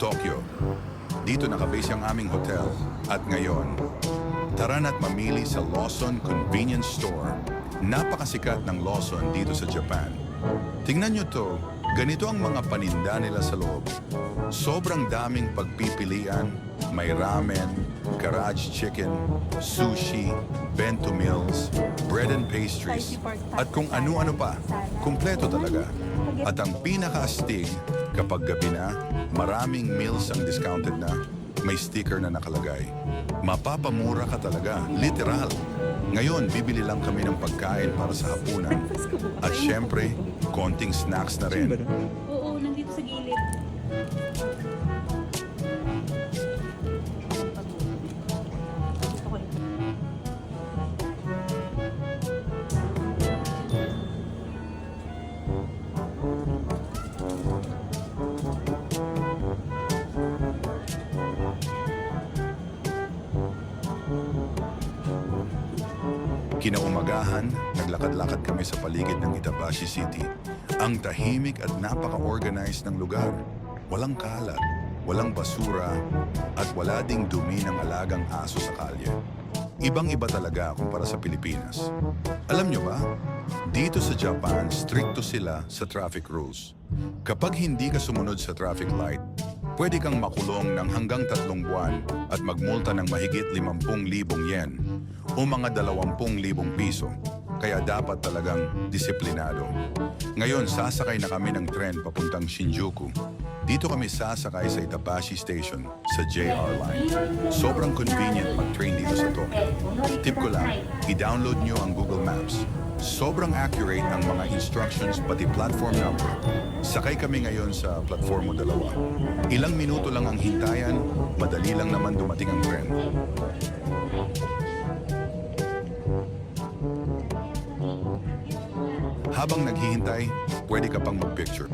Tokyo. Dito nakabase ang aming hotel. At ngayon, tara na't mamili sa Lawson Convenience Store. Napakasikat ng Lawson dito sa Japan. Tingnan nyo to, ganito ang mga paninda nila sa loob. Sobrang daming pagpipilian, may ramen, garage chicken, sushi, bento meals, bread and pastries, at kung ano-ano pa. Kumpleto talaga. At ang pinaka-astig, kapag gabi na, maraming meals ang discounted na, may sticker na nakalagay. Mapapamura ka talaga, literal. Ngayon, bibili lang kami ng pagkain para sa hapunan. At syempre, konting snacks na rin. Oo, nandito sa gilid. Gusto ko ito. Kinaumagahan, naglakad-lakad kami sa paligid ng Itabashi City. Ang tahimik at napaka-organized ng lugar. Walang kalat, walang basura, at wala ding dumi ng alagang aso sa kalye. Ibang-iba talaga kumpara sa Pilipinas. Alam nyo ba? Dito sa Japan, stricto sila sa traffic rules. Kapag hindi ka sumunod sa traffic light, pwede kang makulong ng hanggang 3 buwan at magmulta ng mahigit 50,000 yen o mga 20,000 piso. Kaya dapat talagang disiplinado. Ngayon, sasakay na kami ng tren papuntang Shinjuku. Dito kami sasakay sa Itabashi Station sa JR Line. Sobrang convenient mag-train dito sa Tokyo. Tip ko lang, i-download nyo ang Google Maps. Sobrang accurate ang mga instructions pati platform number. Sakay kami ngayon sa platformo 2. Ilang minuto lang ang hintayan, madali lang naman dumating ang tren. Habang naghihintay, pwede ka pang mag-picture.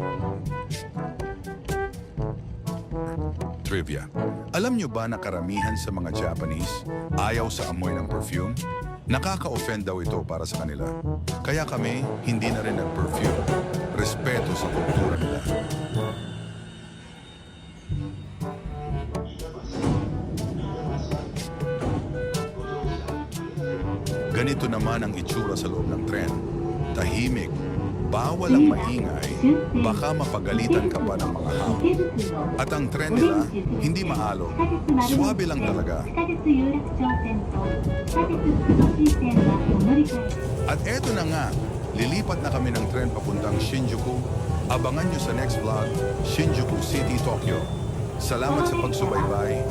Trivia. Alam nyo ba na karamihan sa mga Japanese ayaw sa amoy ng perfume? Nakaka-offend daw ito para sa kanila. Kaya kami, hindi na rin nag-perfume. Respeto sa kultura nila. Ganito naman ang itsura sa loob ng tren. Tahimik, bawal ang maingay, baka mapagalitan ka pa ng mga hamon. At ang tren nila, hindi maalog, swabe lang talaga. At eto na nga, lilipat na kami ng tren papuntang Shinjuku. Abangan nyo sa next vlog, Shinjuku City, Tokyo. Salamat sa pagsubaybay.